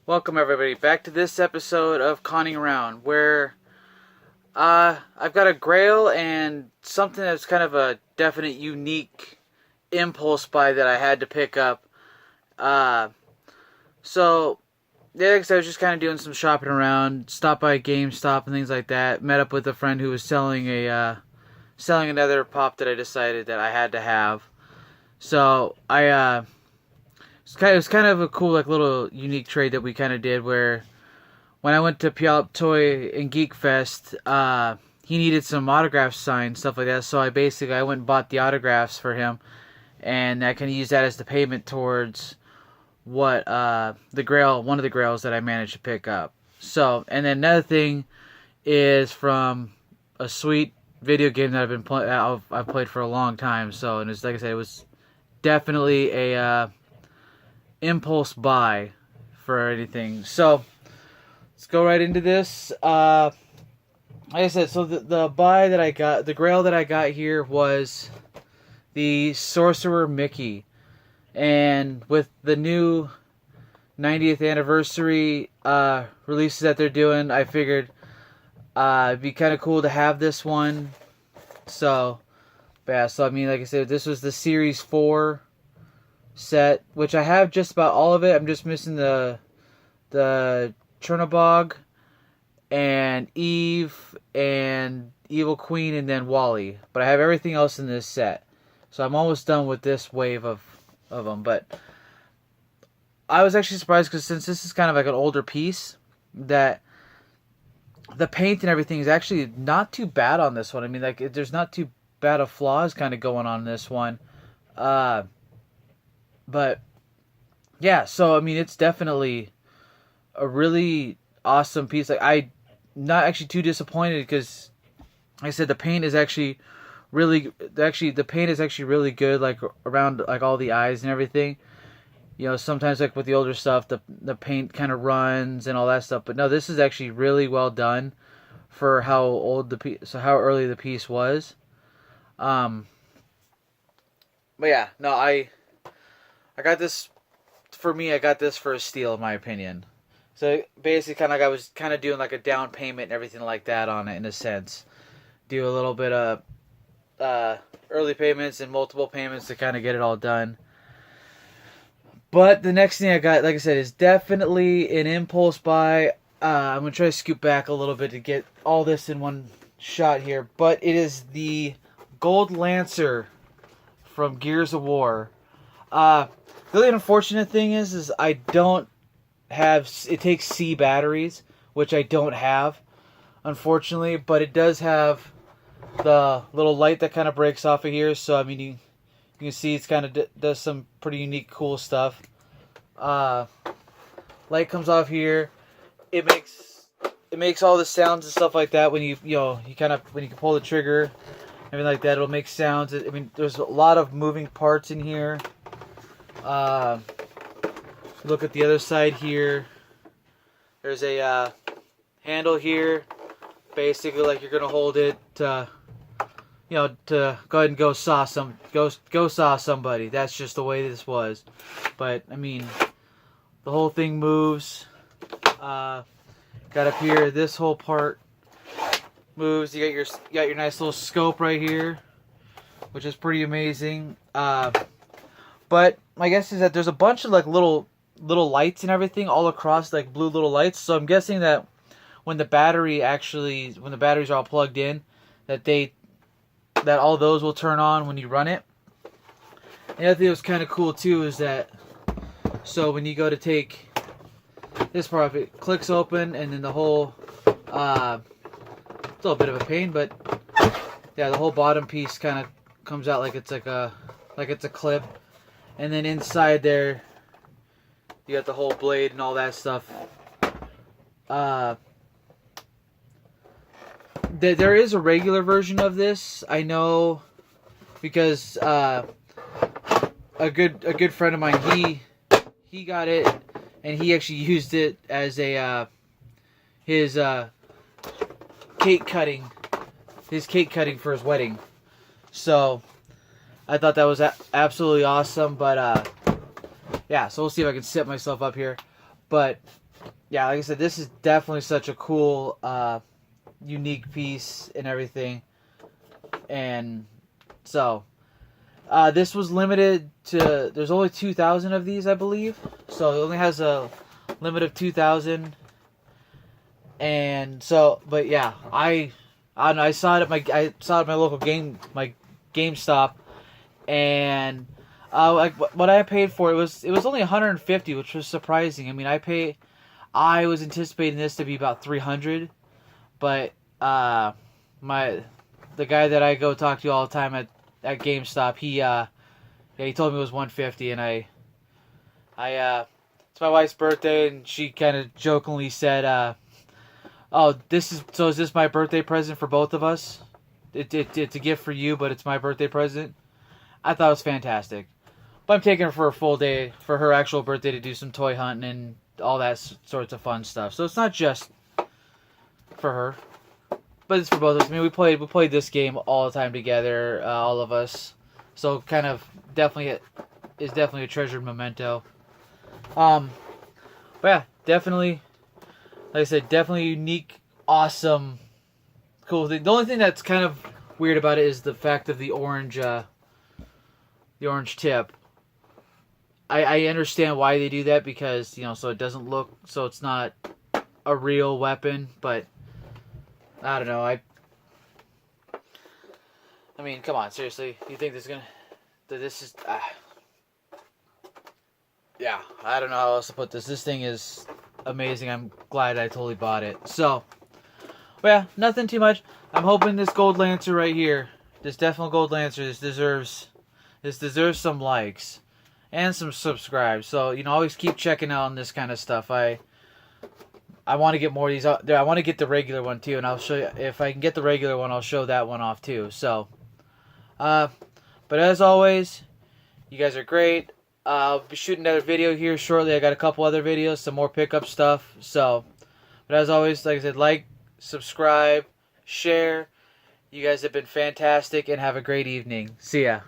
Welcome everybody back to this episode of Conning Around, where I've got a Grail and something that's kind of a definite unique impulse buy that I had to pick up. So yeah, like I said, I was just kind of doing some shopping around, stopped by GameStop and things like that. Met up with a friend who was selling another pop that I decided that I had to have. So it was kind of a cool, like, little unique trade that we kind of did, where when I went to Puyallup Toy and Geek Fest, he needed some autographs signed, stuff like that. So I went and bought the autographs for him, and I can use that as the payment towards what one of the Grails that I managed to pick up. So, and then another thing is from a sweet video game that I've played for a long time. So, and it's like I said, it was definitely a impulse buy for anything. So let's go right into this. Like I said, so the buy that I got, the Grail that I got here was the Sorcer Mickey, and with the new 90th anniversary releases that they're doing, I figured it'd be kind of cool to have this one. So yeah, so I mean, like I said, this was the Series 4 set, which I have just about all of it. I'm just missing the Chernobog and Eve and Evil Queen and then Wally, but I have everything else in this set, so I'm almost done with this wave of them. But I was actually surprised, because since this is kind of like an older piece, that the paint and everything is actually not too bad on this one. I mean, like, there's not too bad of flaws kind of going on in this one. But yeah, so I mean, it's definitely a really awesome piece. Like, I'm not actually too disappointed, because like I said, the paint is actually really good, like around like all the eyes and everything. You know, sometimes like with the older stuff, the paint kind of runs and all that stuff. But no, this is actually really well done for how how early the piece was. But yeah, no, I got this, for me, I got this for a steal, in my opinion. So basically, kind of like I was kind of doing like a down payment and everything like that on it, in a sense. Do a little bit of early payments and multiple payments to kind of get it all done. But the next thing I got, like I said, is definitely an impulse buy. I'm going to try to scoot back a little bit to get all this in one shot here. But it is the Gold Lancer from Gears of War. The really unfortunate thing is I don't have, it takes C batteries, which I don't have, unfortunately, but it does have the little light that kind of breaks off of here. So I mean, you can see it's kind of does some pretty unique, cool stuff. Light comes off here. It makes all the sounds and stuff like that when you when you pull the trigger, everything like that. It'll make sounds. I mean, there's a lot of moving parts in here. Look at the other side here. There's a handle here. Basically, like, you're gonna hold it to go ahead and go saw somebody. That's just the way this was. But I mean, the whole thing moves. Got up here, this whole part moves. You got your nice little scope right here, which is pretty amazing. But my guess is that there's a bunch of like little lights and everything all across, like blue little lights. So I'm guessing that when the batteries are all plugged in, that all those will turn on when you run it. And the other thing that was kind of cool too is that, so when you go to take this part off, it clicks open, and then the whole it's a little bit of a pain, but yeah, the whole bottom piece kind of comes out like it's a clip. And then inside there, you got the whole blade and all that stuff. There is a regular version of this, I know, because a good friend of mine, he got it, and he actually used it as his cake cutting for his wedding. So I thought that was absolutely awesome. But yeah, so we'll see if I can set myself up here. But yeah, like I said, this is definitely such a cool, unique piece and everything. And so, this was limited to, there's only 2,000 of these, I believe. So it only has a limit of 2,000. And so, but yeah, I don't know, I saw it at my local GameStop, and like what I paid for it was only 150, which was surprising. I mean, I was anticipating this to be about 300, but the guy that I go talk to all the time at GameStop, he told me it was 150, and it's my wife's birthday, and she kind of jokingly said, "Oh, is this my birthday present for both of us? It's a gift for you, but it's my birthday present." I thought it was fantastic. But I'm taking her for a full day for her actual birthday to do some toy hunting and all that sorts of fun stuff. So it's not just for her, but it's for both of us. I mean, we played this game all the time together, all of us. So kind of definitely a treasured memento. But yeah, definitely, like I said, definitely unique, awesome, cool thing. The only thing that's kind of weird about it is the fact of the orange tip. I understand why they do that, because, so it doesn't look, so it's not a real weapon, but I don't know. I mean, come on, seriously. You think this is, yeah, I don't know how else to put this. This thing is amazing. I'm glad I totally bought it. So, but yeah, nothing too much. I'm hoping this gold lancer right here, this definitely gold lancer, this deserves some likes and some subscribes. So, always keep checking out on this kind of stuff. I want to get more of these out there. I want to get the regular one too, and I'll show you, if I can get the regular one, I'll show that one off too. So, but as always, you guys are great. I'll be shooting another video here shortly. I got a couple other videos, some more pickup stuff. So, but as always, like I said, like, subscribe, share. You guys have been fantastic, and have a great evening. See ya.